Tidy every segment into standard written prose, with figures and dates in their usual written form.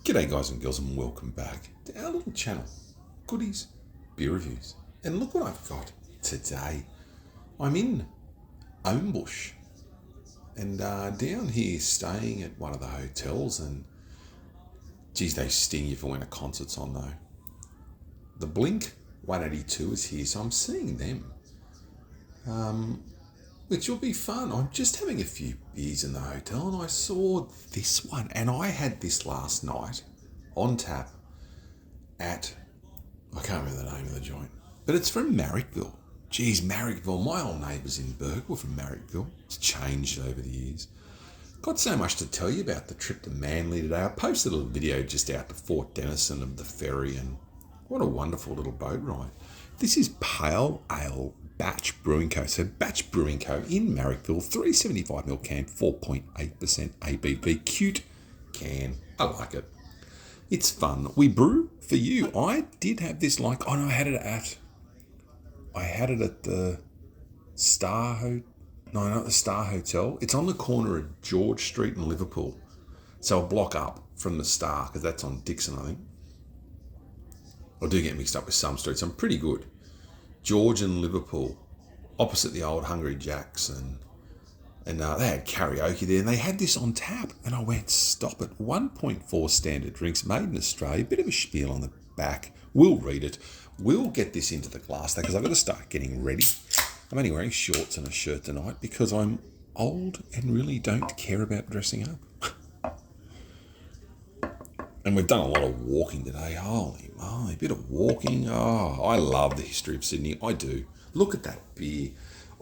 G'day guys and girls and welcome back to our little channel, Goodies Beer Reviews. And look what I've got today. I'm in Homebush and down here staying at one of the hotels, and geez, they sting you for when a concert's on though. The Blink 182 is here, so I'm seeing them, which will be fun. I'm just having a few beers in the hotel and I saw this one, and I had this last night on tap at, I can't remember the name of the joint, but it's from Marrickville. Geez, Marrickville, my old neighbours in Burke were from Marrickville. It's changed over the years. Got so much to tell you about the trip to Manly today. I posted a little video just out to Fort Denison of the ferry, and what a wonderful little boat ride. This is Pale Ale Batch Brewing Co. So Batch Brewing Co. in Marrickville, 375ml can, 4.8% ABV. Cute can. I like it. It's fun. We brew for you. I did have this I had it at the Star Hotel. No, not the Star Hotel. It's on the corner of George Street and Liverpool. So a block up from the Star, because that's on Dixon, I think. I do get mixed up with some streets. I'm pretty good. George and Liverpool, opposite the old Hungry Jack's, and they had karaoke there, and they had this on tap, and I went, stop it. 1.4 standard drinks, made in Australia, bit of a spiel on the back. We'll read it. We'll get this into the glass though, because I've got to start getting ready. I'm only wearing shorts and a shirt tonight because I'm old and really don't care about dressing up. And we've done a lot of walking today. Holy moly, a bit of walking. Oh, I love the history of Sydney. I do. Look at that beer.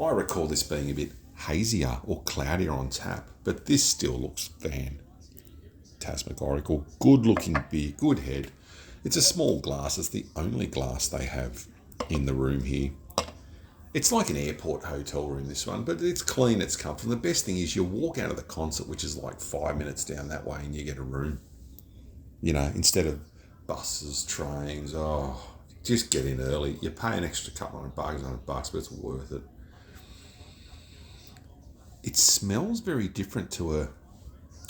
I recall this being a bit hazier or cloudier on tap, but this still looks phantasmagorical. Good looking beer, good head. It's a small glass. It's the only glass they have in the room here. It's like an airport hotel room, this one, but it's clean, it's comfortable. The best thing is you walk out of the concert, which is like 5 minutes down that way, and you get a room. You know, instead of buses, trains, just get in early. You pay an extra couple $100, $100, but it's worth it. It smells very different to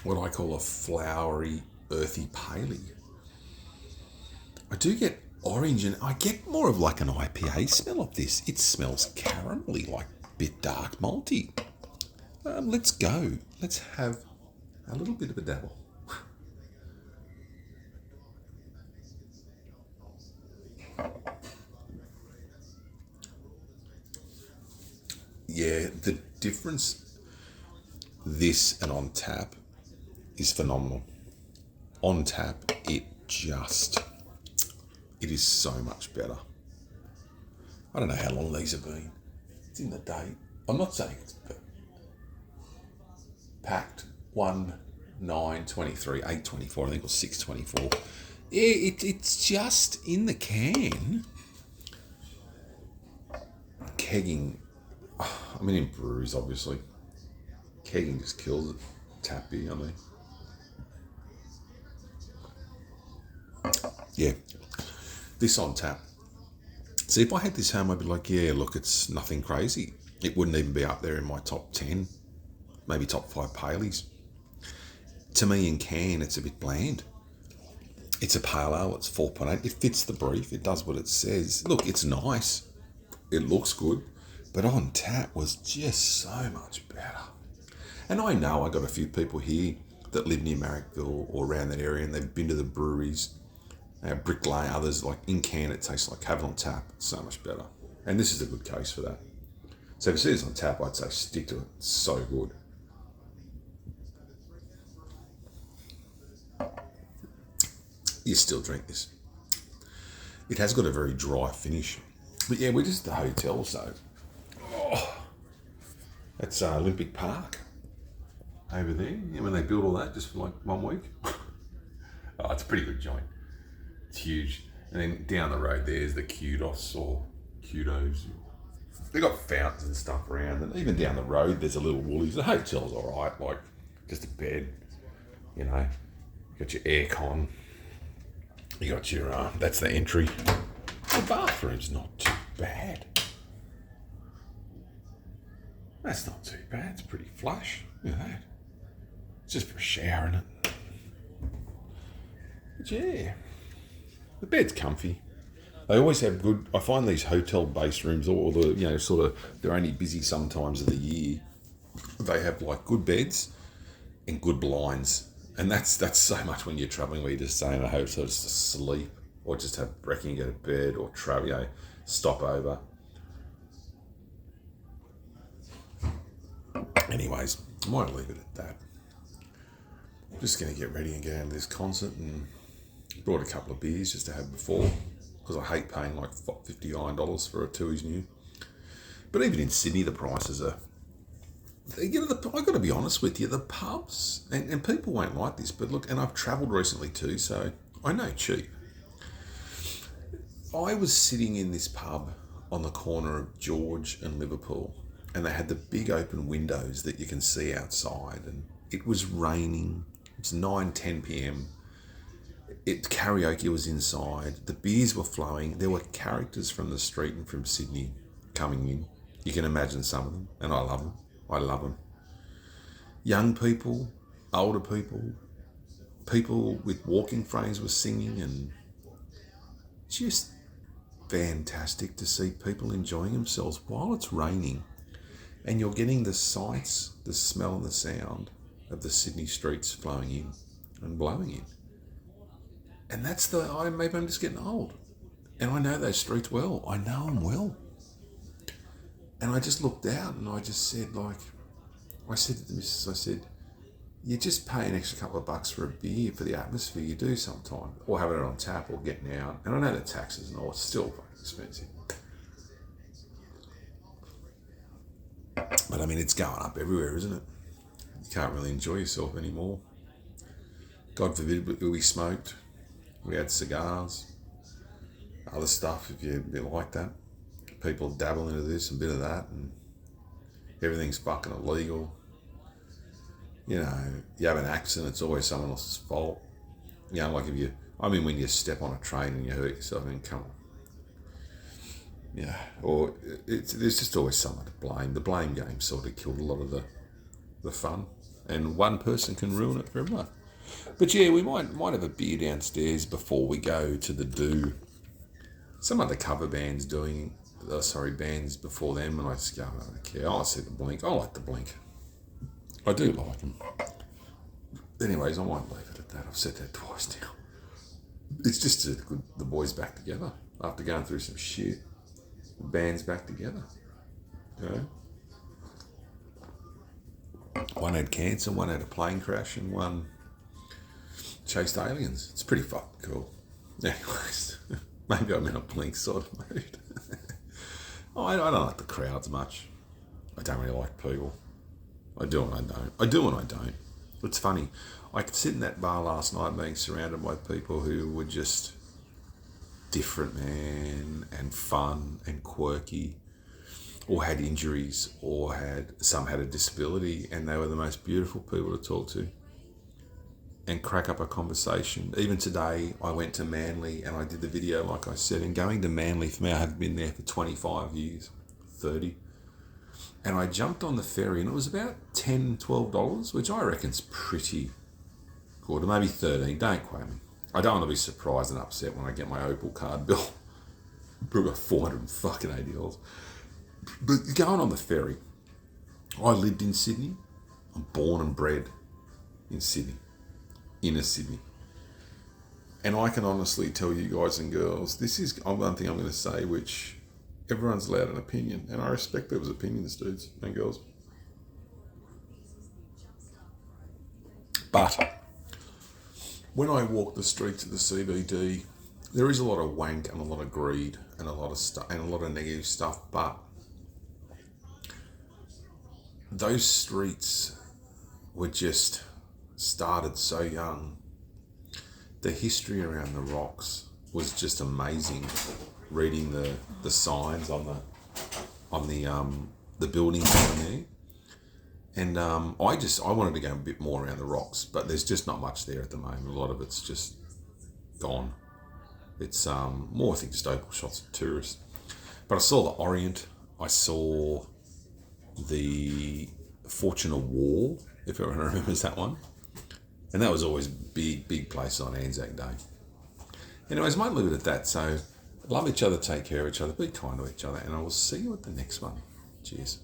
what I call a flowery, earthy paley. I do get orange, and I get more of like an IPA smell of this. It smells caramelly, like a bit dark malty. Let's go. Let's have a little bit of a dabble. Yeah, the difference, this and on tap, is phenomenal. On tap, it is so much better. I don't know how long these have been. It's in the date. I'm not saying it's packed 1/9/23, 8/24, I think, or 6/24. Yeah, it's just in the can. Kegging. I mean, in breweries, obviously. Kegging just kills it. Tap beer, I mean. Yeah. This on tap. See, if I had this home, I'd be like, yeah, look, it's nothing crazy. It wouldn't even be up there in my top 10, maybe top 5 Paleys. To me, in can, it's a bit bland. It's a pale ale, it's 4.8. It fits the brief. It does what it says. Look, it's nice. It looks good. But on tap was just so much better. And I know I got a few people here that live near Marrickville or around that area, and they've been to the breweries, Brick Lane, others. Like in can, it tastes like having on tap. It's so much better. And this is a good case for that. So if you see this on tap, I'd say stick to it. It's so good. You still drink this. It has got a very dry finish. But yeah, we're just at the hotel, so... That's Olympic Park over there. Yeah, when they built all that just for like 1 week. It's a pretty good joint. It's huge. And then down the road there's the Kudos or Kudos. They've got fountains and stuff around, and even down the road there's a little Woolies. The hotel's alright, like just a bed, you know. You got your aircon. You got your, that's the entry. The bathroom's not too bad. That's not too bad. It's pretty flush. Look at that. It's just for a shower, isn't it? But yeah, the bed's comfy. They always have good. I find these hotel-based rooms, or the sort of, they're only busy sometimes of the year. They have like good beds and good blinds, and that's so much when you're travelling, where you just stay in a hotel just to sleep, or just have wrecking, go to bed, or travel, stop over. Anyways, I might leave it at that. I'm just going to get ready and go down to this concert, and brought a couple of beers just to have before, because I hate paying like $59 for a Tui's new. But even in Sydney, the prices are. I've got to be honest with you, the pubs, and people won't like this, but look, and I've travelled recently too, so I know cheap. I was sitting in this pub on the corner of George and Liverpool, and they had the big open windows that you can see outside, and it was raining. It's 9:10 p.m. Karaoke was inside. The beers were flowing. There were characters from the street and from Sydney coming in. You can imagine some of them, and I love them. I love them. Young people, older people, people with walking frames were singing, and just fantastic to see people enjoying themselves while it's raining, and you're getting the sights, the smell and the sound of the Sydney streets flowing in and blowing in. And that's maybe I'm just getting old, and I know those streets well. I know them well. And I just looked out and I just said, I said to the missus, I said, you just pay an extra couple of bucks for a beer for the atmosphere. You do sometimes, or having it on tap, or getting out. And I know the taxes and all, it's still fucking expensive. But I mean, it's going up everywhere, isn't it? You can't really enjoy yourself anymore. God forbid we smoked. We had cigars, other stuff if you like that. People dabble into this and a bit of that, and everything's fucking illegal. You have an accident, it's always someone else's fault. Like when you step on a train and you hurt yourself, then come on. Yeah, or there's just always someone to blame. The blame game sort of killed a lot of the fun, and one person can ruin it for everyone. But yeah, we might have a beer downstairs before we go to the Do. Some other cover bands doing, bands before them, and I just go, I don't care. I see the Blink. I like the Blink. I do like them. Anyways, I might leave it at that. I've said that twice now. It's just the boys back together after going through some shit. The band's back together. One had cancer, one had a plane crash, and one chased aliens. It's pretty fucking cool. Anyways, maybe I'm in a Blink sort of mood. I don't like the crowds much. I don't really like people. I do and I don't. I do and I don't. It's funny. I could sit in that bar last night being surrounded by people who were just different, man, and fun and quirky, or had injuries, or some had a disability, and they were the most beautiful people to talk to and crack up a conversation. Even today, I went to Manly and I did the video, like I said, and going to Manly for me, I have been there for 25 years, 30. And I jumped on the ferry, and it was about $10, $12, which I reckon's pretty good, or maybe 13, don't quote me. I don't want to be surprised and upset when I get my Opal card bill for about $480. But going on the ferry, I lived in Sydney. I'm born and bred in Sydney, inner Sydney. And I can honestly tell you guys and girls, this is one thing I'm going to say, which everyone's allowed an opinion, and I respect those opinions, dudes and girls. But when I walk the streets of the CBD, there is a lot of wank and a lot of greed and a lot of stuff and a lot of negative stuff. But those streets were just started so young. The history around the rocks was just amazing. Reading the signs on the buildings down there, and I wanted to go a bit more around the rocks, but there's just not much there at the moment. A lot of it's just gone. It's more, I think, just open shots of tourists. But I saw the Orient. I saw the Fortune of War, if everyone remembers that one. And that was always big place on Anzac Day. Anyways, might leave it at that. So love each other, take care of each other, be kind to each other, and I will see you at the next one. Cheers.